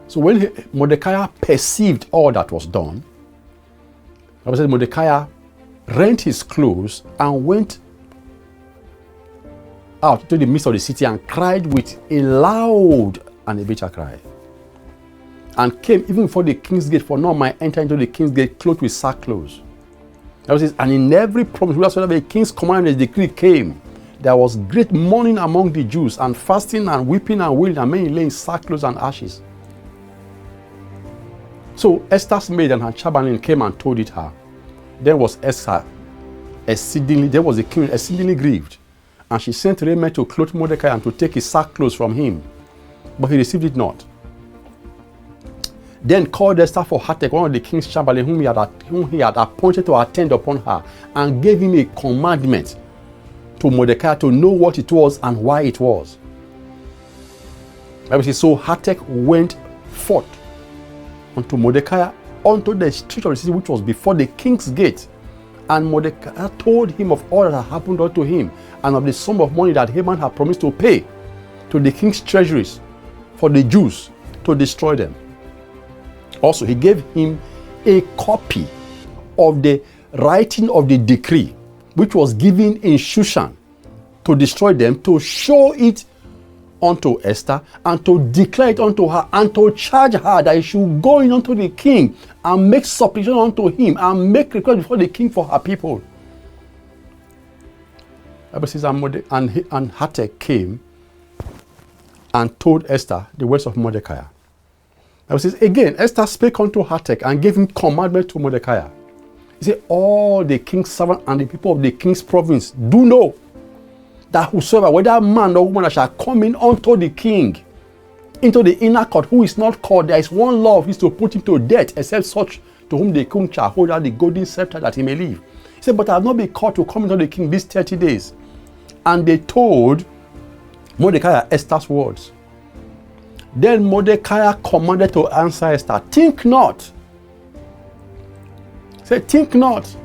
So when Mordecai perceived all that was done, the Bible says Mordecai rent his clothes and went out to the midst of the city and cried with a loud and a bitter cry. And came even before the king's gate, for none might enter into the king's gate clothed with sackcloth. That says, and in every province, wheresoever the king's command and decree came, there was great mourning among the Jews, and fasting and weeping and wailing, and many laying sackcloth and ashes. So Esther's maid and her chamberlain came and told it her. Then was Esther there was the king exceedingly grieved, and she sent raiment to clothe Mordecai and to take his sackcloth from him, but he received it not. Then called Esther for Hatach, one of the king's chamberlain, whom he had appointed to attend upon her, and gave him a commandment to Mordecai to know what it was and why it was. Bible says, so Hatach went forth unto Mordecai unto the street of the city which was before the king's gate. And Mordecai told him of all that had happened unto him, and of the sum of money that Haman had promised to pay to the king's treasuries for the Jews to destroy them. Also, he gave him a copy of the writing of the decree, which was given in Shushan to destroy them, to show it unto Esther, and to declare it unto her, and to charge her that she should go in unto the king and make supplication unto him, and make request before the king for her people. The Bible says, and Hatach came and told Esther the words of Mordecai. The Bible says, again, Esther spake unto Hatach and gave him commandment to Mordecai. He said, all the king's servants and the people of the king's province do know that whosoever, whether man or woman, that shall come in unto the king into the inner court, who is not called, there is one law, is to put him to death, except such to whom the king shall hold out the golden scepter that he may live. He said, but I have not been called to come into the king these 30 days. And they told Mordecai Esther's words. Then Mordecai commanded to answer Esther, think not. He said, think not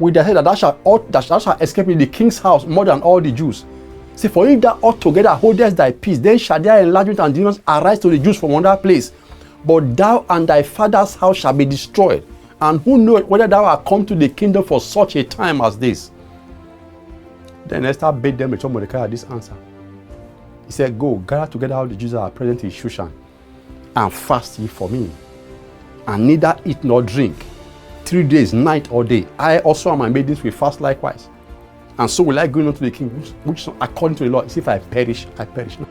with the head that thou shalt escape in the king's house more than all the Jews. See, for if thou altogether holdest thy peace, then shall their enlargement and deliverance arise to the Jews from another place. But thou and thy father's house shall be destroyed. And who knoweth whether thou art come to the kingdom for such a time as this? Then Esther bade them return Mordecai this answer. He said, go, gather together all the Jews that are present in Shushan, and fast ye for me, and neither eat nor drink 3 days, night or day. I also and my maidens will fast likewise. And so will I go into the king, which according to the law, if I perish, I perish not.